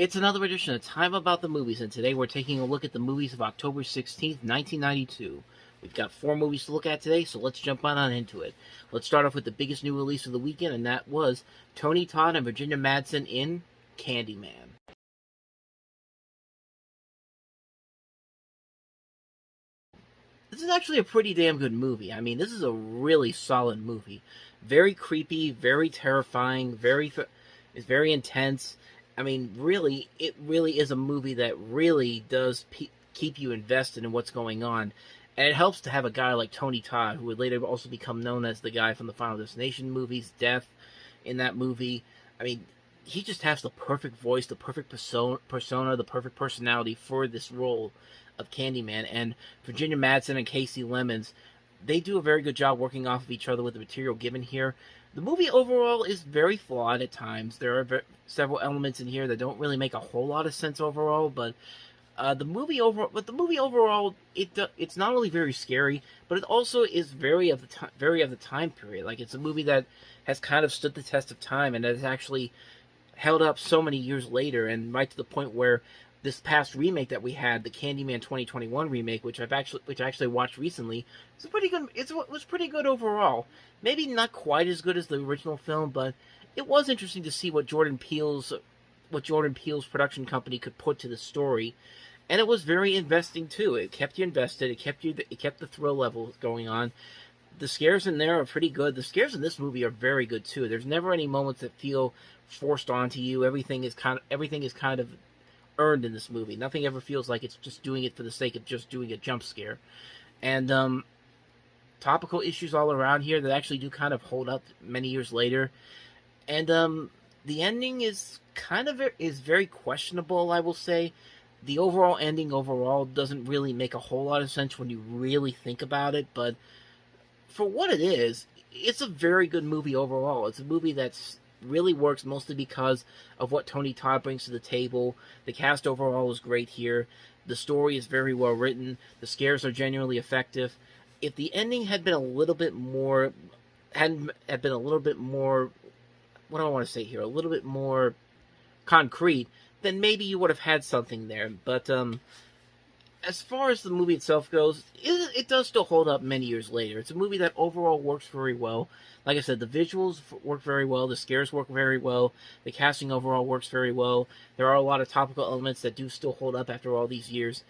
It's another edition of Time About the Movies, and today we're taking a look at the movies of October 16th, 1992. We've got 4 movies to look at today, so let's jump on into it. Let's start off with the biggest new release of the weekend, and that was Tony Todd and Virginia Madsen in Candyman. This is actually a pretty damn good movie. I mean, this is a really solid movie. Very creepy, very terrifying, it's very intense. I mean, really, it really is a movie that really does keep you invested in what's going on. And it helps to have a guy like Tony Todd, who would later also become known as the guy from the Final Destination movies, Death, in that movie. I mean, he just has the perfect voice, the perfect persona, the perfect personality for this role of Candyman. And Virginia Madsen and Casey Lemons, they do a very good job working off of each other with the material given here. The movie overall is very flawed at times. There are several elements in here that don't really make a whole lot of sense overall, but the movie overall, it's not only very scary, but it also is very of the time period. Like, it's a movie that has kind of stood the test of time and has actually held up so many years later, and right to the point where this past remake that we had, the Candyman 2021 remake, which I actually watched recently, it's pretty good. It was pretty good overall. Maybe not quite as good as the original film, but it was interesting to see what Jordan Peele's production company could put to the story, and it was very investing too. It kept you invested. It kept the thrill level going on. The scares in there are pretty good. The scares in this movie are very good too. There's never any moments that feel forced onto you. Everything is kind of earned in this movie. Nothing ever feels like it's just doing it for the sake of just doing a jump scare. And topical issues all around here that actually do kind of hold up many years later. And the ending is very questionable, I will say. The ending doesn't really make a whole lot of sense when you really think about it, but for what it is, it's a very good movie overall. It's a movie that's really works mostly because of what Tony Todd brings to the table. The cast overall is great here. The story is very well written. The scares are genuinely effective. If the ending had been a little bit more, what do I want to say here? A little bit more concrete, then maybe you would have had something there. But as far as the movie itself goes, it does still hold up many years later. It's a movie that overall works very well. Like I said, the visuals work very well, the scares work very well, the casting overall works very well. There are a lot of topical elements that do still hold up after all these years.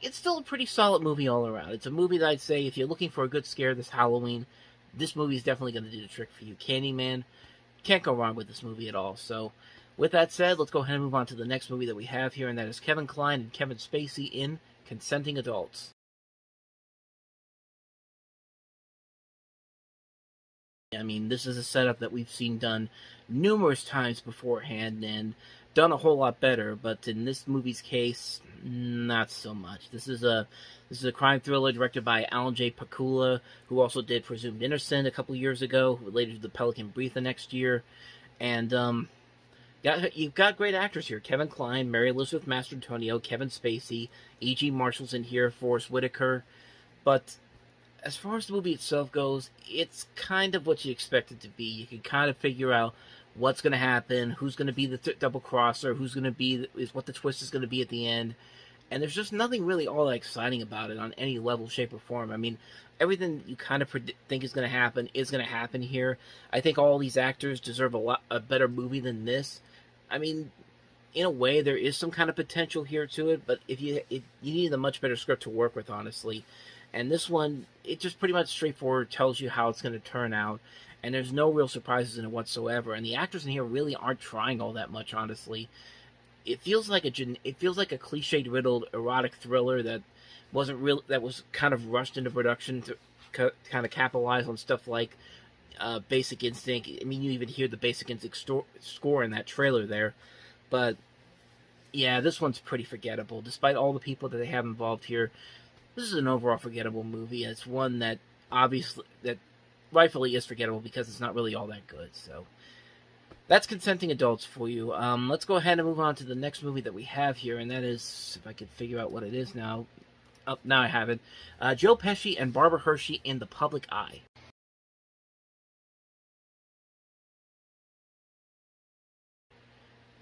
It's still a pretty solid movie all around. It's a movie that I'd say, if you're looking for a good scare this Halloween, this movie is definitely going to do the trick for you. Candyman, can't go wrong with this movie at all. So, with that said, let's go ahead and move on to the next movie that we have here, and that is Kevin Kline and Kevin Spacey in Consenting Adults. I mean, this is a setup that we've seen done numerous times beforehand and done a whole lot better, but in this movie's case, not so much. This is a crime thriller directed by Alan J. Pakula, who also did Presumed Innocent a couple years ago, who later did The Pelican Brief the next year, and you've got great actors here. Kevin Kline, Mary Elizabeth Mastrantonio, Kevin Spacey, E.G. Marshall's in here, Forrest Whitaker. But as far as the movie itself goes, it's kind of what you expect it to be. You can kind of figure out what's going to happen, who's going to be the double-crosser, what the twist is going to be at the end. And there's just nothing really all that exciting about it on any level, shape, or form. I mean, everything you kind of think is going to happen here. I think all these actors deserve a better movie than this. I mean, in a way, there is some kind of potential here to it, but you need a much better script to work with, honestly. And this one, it just pretty much straightforward tells you how it's going to turn out, and there's no real surprises in it whatsoever. And the actors in here really aren't trying all that much, honestly. It feels like a cliched riddled erotic thriller that was kind of rushed into production to kind of capitalize on stuff like Basic Instinct. I mean, you even hear the Basic Instinct score in that trailer there. But yeah, this one's pretty forgettable. Despite all the people that they have involved here, this is an overall forgettable movie. It's one that rightfully is forgettable because it's not really all that good. So that's Consenting Adults for you. Let's go ahead and move on to the next movie that we have here, and that is, if I could figure out what it is now. Oh, now I have it. Joe Pesci and Barbara Hershey in The Public Eye.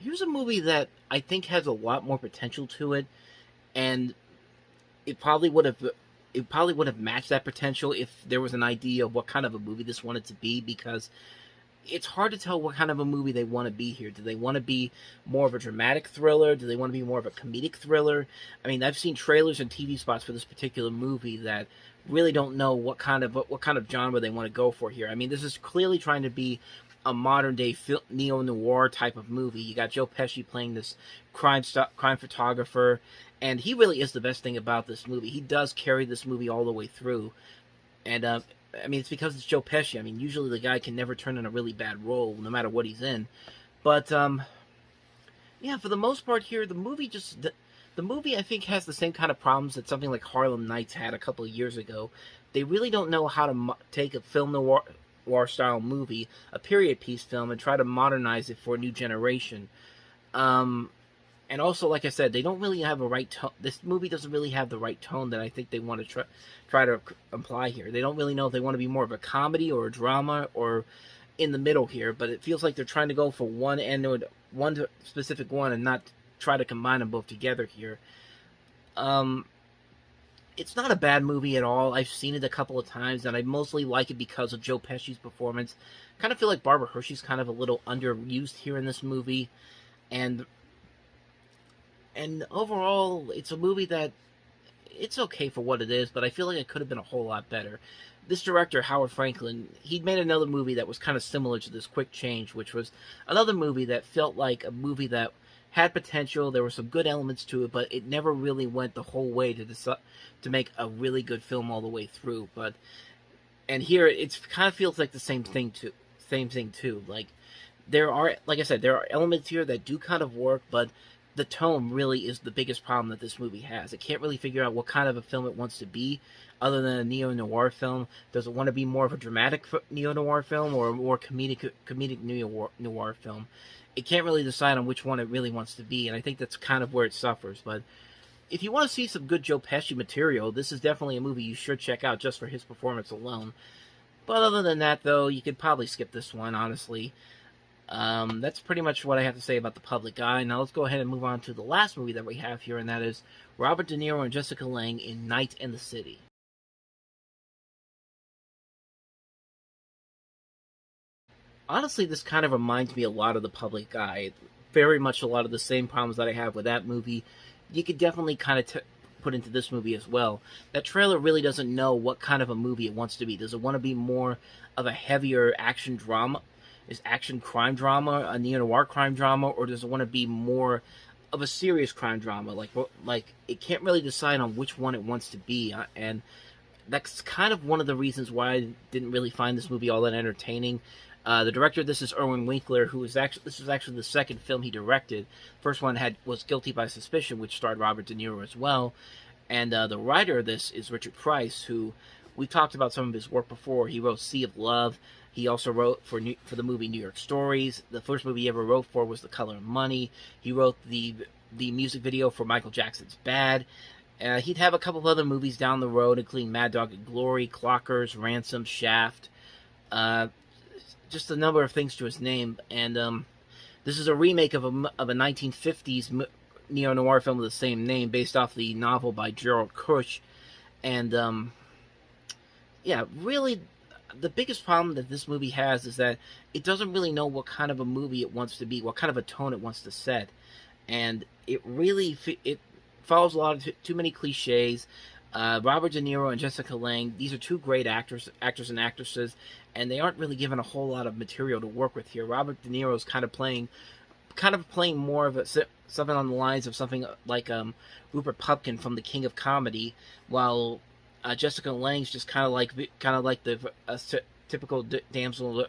Here's a movie that I think has a lot more potential to it, and it probably would have it probably would have matched that potential if there was an idea of what kind of a movie this wanted to be, because it's hard to tell what kind of a movie they want to be here. Do they want to be more of a dramatic thriller? Do they want to be more of a comedic thriller? I mean, I've seen trailers and TV spots for this particular movie that really don't know what kind of genre they want to go for here. I mean, this is clearly trying to be a modern day neo noir type of movie. You got Joe Pesci playing this crime photographer, and he really is the best thing about this movie. He does carry this movie all the way through, and I mean, it's because it's Joe Pesci. I mean, usually the guy can never turn in a really bad role, no matter what he's in. But yeah, for the most part here, the movie I think has the same kind of problems that something like Harlem Nights had a couple of years ago. They really don't know how to take a film noir style movie, a period piece film, and try to modernize it for a new generation. And also, like I said, they don't really have a right tone. This movie doesn't really have the right tone that I think they want to try to imply here. They don't really know if they want to be more of a comedy or a drama or in the middle here, but it feels like they're trying to go for one end or one specific one and not try to combine them both together here. It's not a bad movie at all. I've seen it a couple of times, and I mostly like it because of Joe Pesci's performance. Kind of feel like Barbara Hershey's kind of a little underused here in this movie, and overall, it's a movie that it's okay for what it is, but I feel like it could have been a whole lot better. This director, Howard Franklin, he'd made another movie that was kind of similar to this Quick Change, which was another movie that felt like a movie that had potential. There were some good elements to it, but it never really went the whole way to make a really good film all the way through. And here it kind of feels like the same thing too. Like like I said, there are elements here that do kind of work, but the tone really is the biggest problem that this movie has. It can't really figure out what kind of a film it wants to be, other than a neo-noir film. Does it want to be more of a dramatic neo-noir film or a more comedic neo-noir film? It can't really decide on which one it really wants to be, and I think that's kind of where it suffers. But if you want to see some good Joe Pesci material, this is definitely a movie you should check out just for his performance alone. But other than that, though, you could probably skip this one, honestly. That's pretty much what I have to say about The Public Eye. Now let's go ahead and move on to the last movie that we have here, and that is Robert De Niro and Jessica Lange in Night in the City. Honestly, this kind of reminds me a lot of The Public Eye. Very much a lot of the same problems that I have with that movie. You could definitely kind of put into this movie as well. That trailer really doesn't know what kind of a movie it wants to be. Does it want to be more of a heavier action drama? Is action crime drama a neo-noir crime drama, or does it want to be more of a serious crime drama? Like it can't really decide on which one it wants to be, and that's kind of one of the reasons why I didn't really find this movie all that entertaining. The director of this is Irwin Winkler, this was actually the second film he directed. First one was Guilty by Suspicion, which starred Robert De Niro as well, and the writer of this is Richard Price, who we talked about some of his work before. He wrote Sea of Love. He also wrote for the movie New York Stories. The first movie he ever wrote for was The Color of Money. He wrote the music video for Michael Jackson's Bad. He'd have a couple of other movies down the road, including Mad Dog and Glory, Clockers, Ransom, Shaft. Just a number of things to his name. And this is a remake of a 1950s neo-noir film of the same name, based off the novel by Gerald Kush. And yeah, really, the biggest problem that this movie has is that it doesn't really know what kind of a movie it wants to be, what kind of a tone it wants to set, and it follows a lot of too many cliches. Robert De Niro and Jessica Lange, these are two great actors and actresses, and they aren't really given a whole lot of material to work with here. Robert De Niro is kind of playing more of something on the lines of something like Rupert Pupkin from The King of Comedy, while Jessica Lange's just kind of like the typical damsel,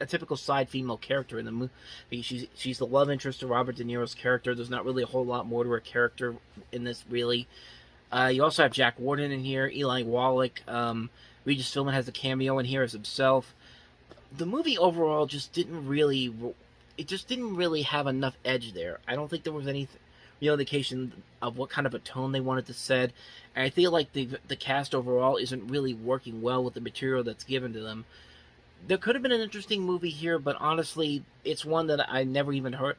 a typical side female character in the movie. She's the love interest to Robert De Niro's character. There's not really a whole lot more to her character in this, really. You also have Jack Warden in here, Eli Wallach. Regis Philbin has a cameo in here as himself. The movie overall just didn't really have enough edge there. I don't think there was any real indication of what kind of a tone they wanted to set. And I feel like the cast overall isn't really working well with the material that's given to them. There could have been an interesting movie here, but honestly, it's one that I never even heard.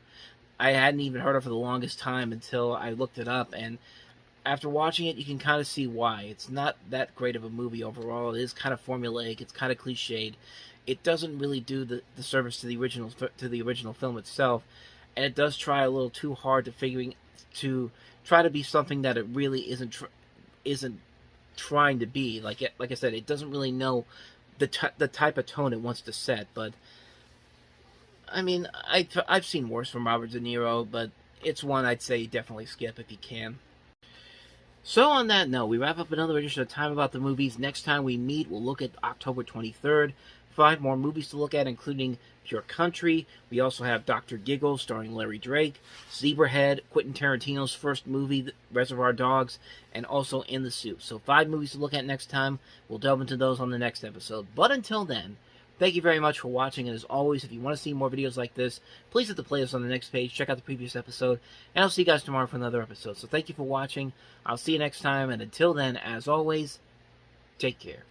I hadn't even heard of for the longest time until I looked it up, and after watching it, you can kind of see why. It's not that great of a movie overall. It is kind of formulaic. It's kind of cliched. It doesn't really do the service to the original film itself, and it does try a little too hard to try to be something that it really isn't trying to be. Like I said, it doesn't really know the type of tone it wants to set. But I mean, I've seen worse from Robert De Niro, but it's one I'd say definitely skip if you can. So on that note, we wrap up another edition of Time About the Movies. Next time we meet, we'll look at October 23rd. 5 more movies to look at, including Pure Country. We also have Dr. Giggles, starring Larry Drake, Zebrahead, Quentin Tarantino's first movie, Reservoir Dogs, and also In the Soup. So 5 movies to look at next time. We'll delve into those on the next episode. But until then, thank you very much for watching, and as always, if you want to see more videos like this, please hit the playlist on the next page, check out the previous episode, and I'll see you guys tomorrow for another episode. So thank you for watching, I'll see you next time, and until then, as always, take care.